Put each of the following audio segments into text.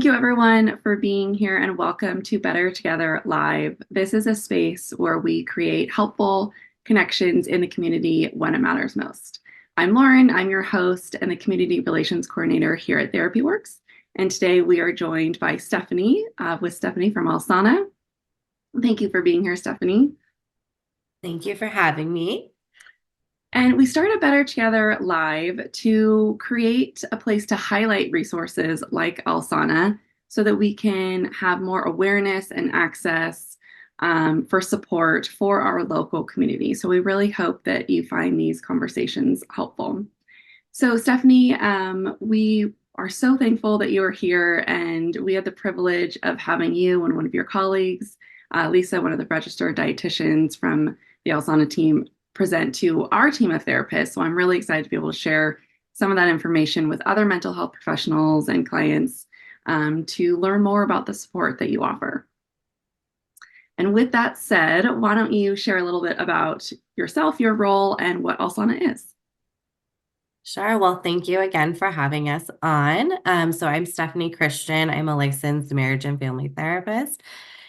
Thank you, everyone, for being here and welcome to Better Together Live. This is a space where we create helpful connections in the community when it matters most. I'm Lauren, I'm your host and the Community Relations Coordinator here at TherapyWorks. And today we are joined by Stephanie, with Stephanie from Alsana. Thank you for being here, Stephanie. Thank you for having me. And we started Better Together Live to create a place to highlight resources like Alsana so that we can have more awareness and access for support for our local community. So we really hope that you find these conversations helpful. So Stephanie, we are so thankful that you are here, and we had the privilege of having you and one of your colleagues, Lisa, one of the registered dietitians from the Alsana team, present to our team of therapists. So I'm really excited to be able to share some of that information with other mental health professionals and clients to learn more about the support that you offer. And with that said, why don't you share a little bit about yourself, your role, and what Alsana is? Sure. Well, thank you again for having us on. So I'm Stephanie Christian. I'm a licensed marriage and family therapist,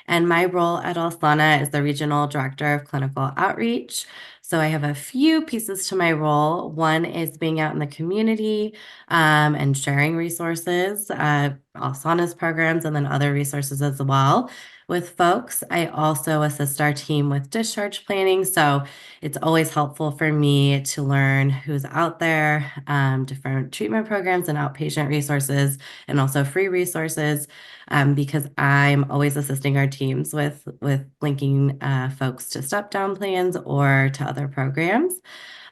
and my role at Alsana is the Regional Director of Clinical Outreach. So I have a few pieces to my role. One is being out in the community and sharing resources, Alsana's programs, and then other resources as well with folks. I also assist our team with discharge planning. So it's always helpful for me to learn who's out there, different treatment programs and outpatient resources, and also free resources, because I'm always assisting our teams with linking folks to step down plans or to other programs.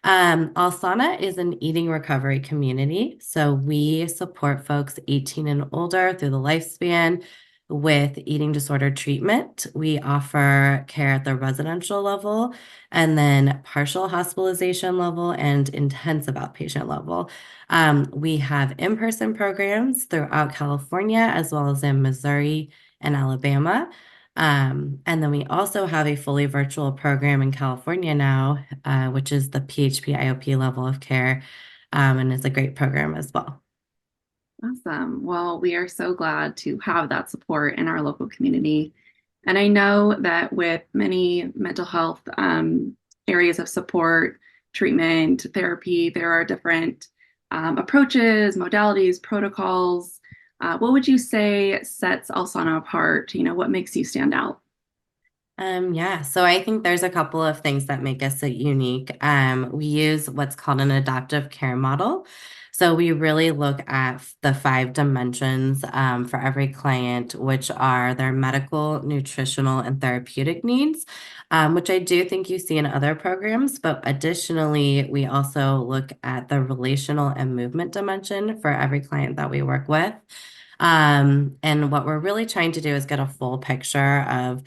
Alsana is an eating recovery community. So we support folks 18 and older through the lifespan with eating disorder treatment. We offer care at the residential level and then partial hospitalization level and intensive outpatient level. We have in-person programs throughout California as well as in Missouri and Alabama. And then we also have a fully virtual program in California now, which is the PHP IOP level of care, and it's a great program as well. Awesome. Well, we are so glad to have that support in our local community. And I know that with many mental health areas of support, treatment, therapy, there are different approaches, modalities, protocols. What would you say sets Alsana apart? What makes you stand out? Yeah, so I think there's a couple of things that make us unique. We use what's called an adaptive care model. So we really look at the five dimensions for every client, which are their medical, nutritional, and therapeutic needs, which I do think you see in other programs. But additionally, we also look at the relational and movement dimension for every client that we work with. And what we're really trying to do is get a full picture of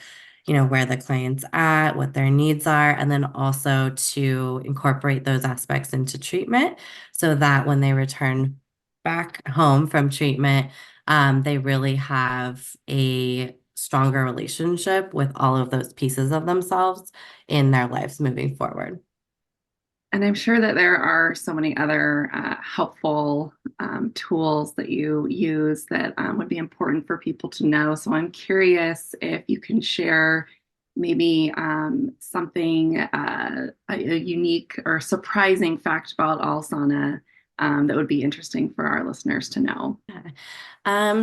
where the client's at, what their needs are, and then also to incorporate those aspects into treatment so that when they return back home from treatment, they really have a stronger relationship with all of those pieces of themselves in their lives moving forward. And I'm sure that there are so many other helpful tools that you use that would be important for people to know. So I'm curious if you can share maybe something, a unique or surprising fact about Alsana that would be interesting for our listeners to know.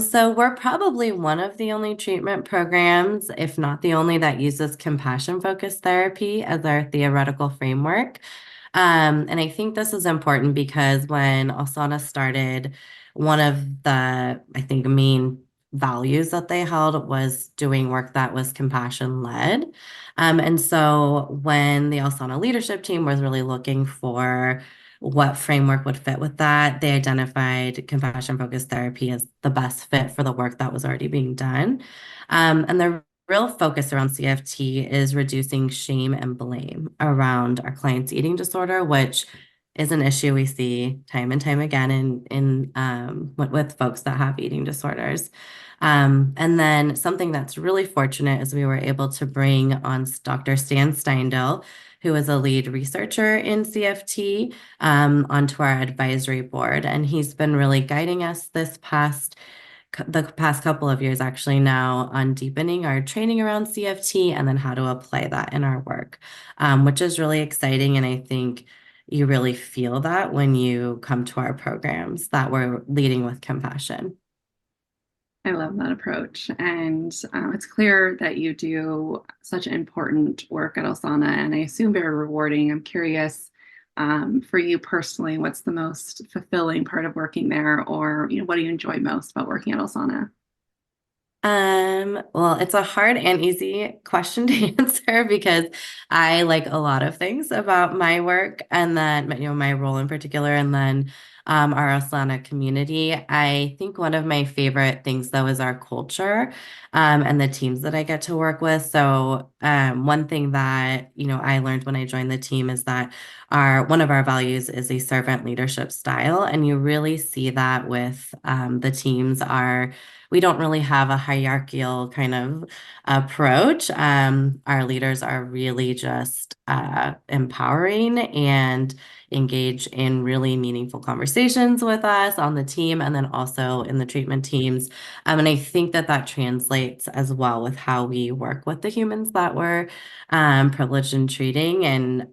So we're probably one of the only treatment programs, if not the only, that uses compassion-focused therapy as our theoretical framework. And I think this is important because when Alsana started, one of the, I think, main values that they held was doing work that was compassion-led. And so when the Alsana leadership team was really looking for what framework would fit with that, they identified compassion-focused therapy as the best fit for the work that was already being done. And the real focus around CFT is reducing shame and blame around our clients' eating disorder, which is an issue we see time and time again with folks that have eating disorders. And then something that's really fortunate is we were able to bring on Dr. Stan Steindl, who is a lead researcher in CFT, onto our advisory board. And he's been really guiding us this past the past couple of years actually now on deepening our training around CFT and then how to apply that in our work, which is really exciting. And I think you really feel that when you come to our programs that we're leading with compassion. I love that approach. And it's clear that you do such important work at Alsana, and I assume very rewarding. I'm curious, for you personally, what's the most fulfilling part of working there, or what do you enjoy most about working at Alsana? Well, it's a hard and easy question to answer because I like a lot of things about my work and then, my role in particular, and then our Asana community. I think one of my favorite things though is our culture and the teams that I get to work with. So, one thing that, I learned when I joined the team is that one of our values is a servant leadership style, and you really see that with the teams are we don't really have a hierarchical kind of approach. Our leaders are really just empowering and engage in really meaningful conversations with us on the team and then also in the treatment teams. And I think that that translates as well with how we work with the humans that we're privileged in treating. And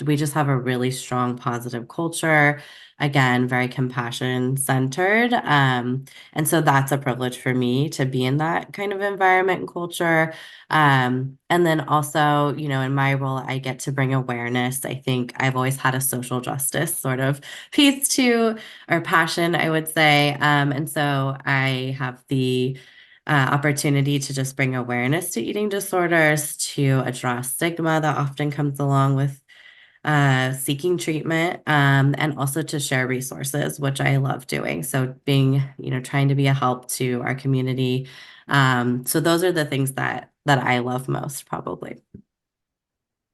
we just have a really strong, positive culture. Again, very compassion centered. And so that's a privilege for me to be in that kind of environment and culture. And then also, in my role, I get to bring awareness. I think I've always had a social justice sort of piece to or passion, I would say. And so I have the opportunity to just bring awareness to eating disorders, to address stigma that often comes along with seeking treatment, and also to share resources, which I love doing. So being, trying to be a help to our community. So those are the things that I love most, probably.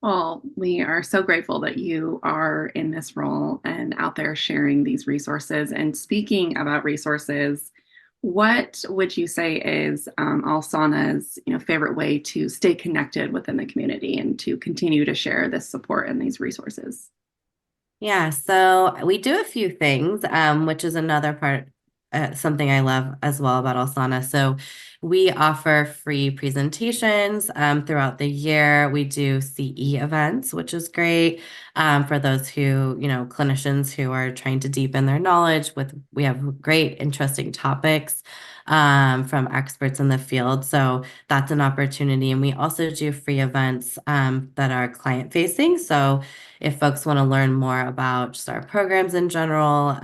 Well, we are so grateful that you are in this role and out there sharing these resources. And speaking about resources, what would you say is Alsana's favorite way to stay connected within the community and to continue to share this support and these resources? Yeah, so we do a few things, which is another part, something I love as well about Alsana. So we offer free presentations throughout the year. We do CE events, which is great for those who, clinicians who are trying to deepen their knowledge we have great, interesting topics from experts in the field. So that's an opportunity. And we also do free events that are client facing. So if folks want to learn more about just our programs in general,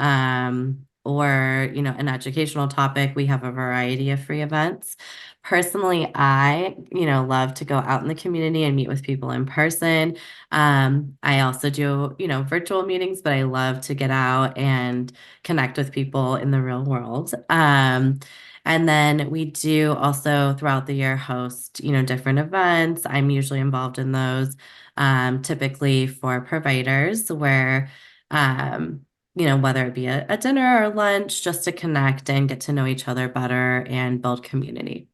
or an educational topic, we have a variety of free events. Personally, I love to go out in the community and meet with people in person. I also do virtual meetings, but I love to get out and connect with people in the real world. And then we do also throughout the year host different events. I'm usually involved in those typically for providers where, whether it be a dinner or lunch, just to connect and get to know each other better and build community.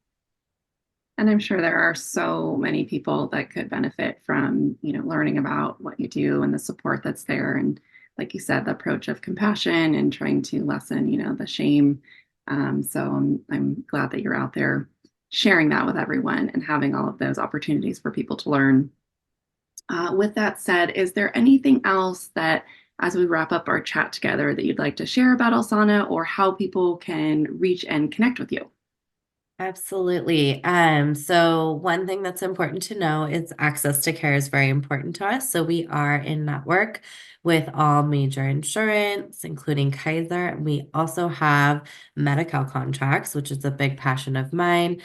And I'm sure there are so many people that could benefit from, learning about what you do and the support that's there. And like you said, the approach of compassion and trying to lessen, the shame. So I'm glad that you're out there sharing that with everyone and having all of those opportunities for people to learn. With that said, is there anything else that, as we wrap up our chat together, that you'd like to share about Alsana or how people can reach and connect with you? Absolutely. So one thing that's important to know is access to care is very important to us. So we are in network with all major insurance, including Kaiser. We also have Medi-Cal contracts, which is a big passion of mine.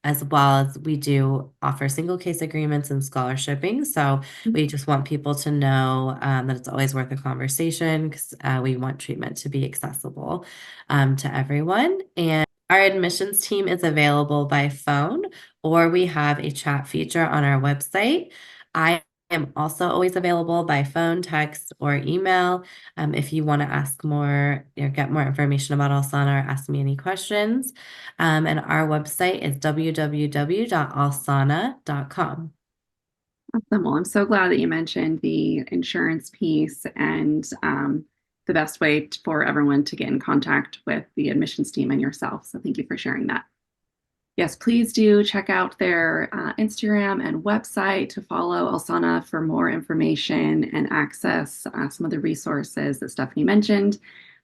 As well as we do offer single case agreements and scholarshiping. So we just want people to know that it's always worth a conversation because we want treatment to be accessible to everyone. And our admissions team is available by phone, or we have a chat feature on our website. I am also always available by phone, text, or email. If you want to ask more or get more information about Alsana or ask me any questions. And our website is www.alsana.com. Awesome. Well, I'm so glad that you mentioned the insurance piece and the best way for everyone to get in contact with the admissions team and yourself. So thank you for sharing that. Yes, please do check out their Instagram and website to follow Alsana for more information and access some of the resources that Stephanie mentioned.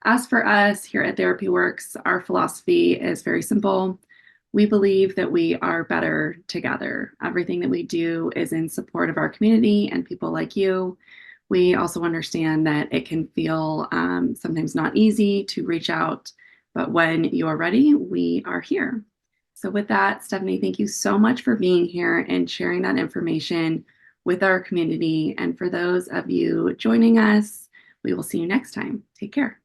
As for us here at TherapyWorks, our philosophy is very simple. We believe that we are better together. Everything that we do is in support of our community and people like you. We also understand that it can feel sometimes not easy to reach out, but when you are ready, we are here. So, with that, Stephanie, thank you so much for being here and sharing that information with our community. And for those of you joining us, we will see you next time. Take care.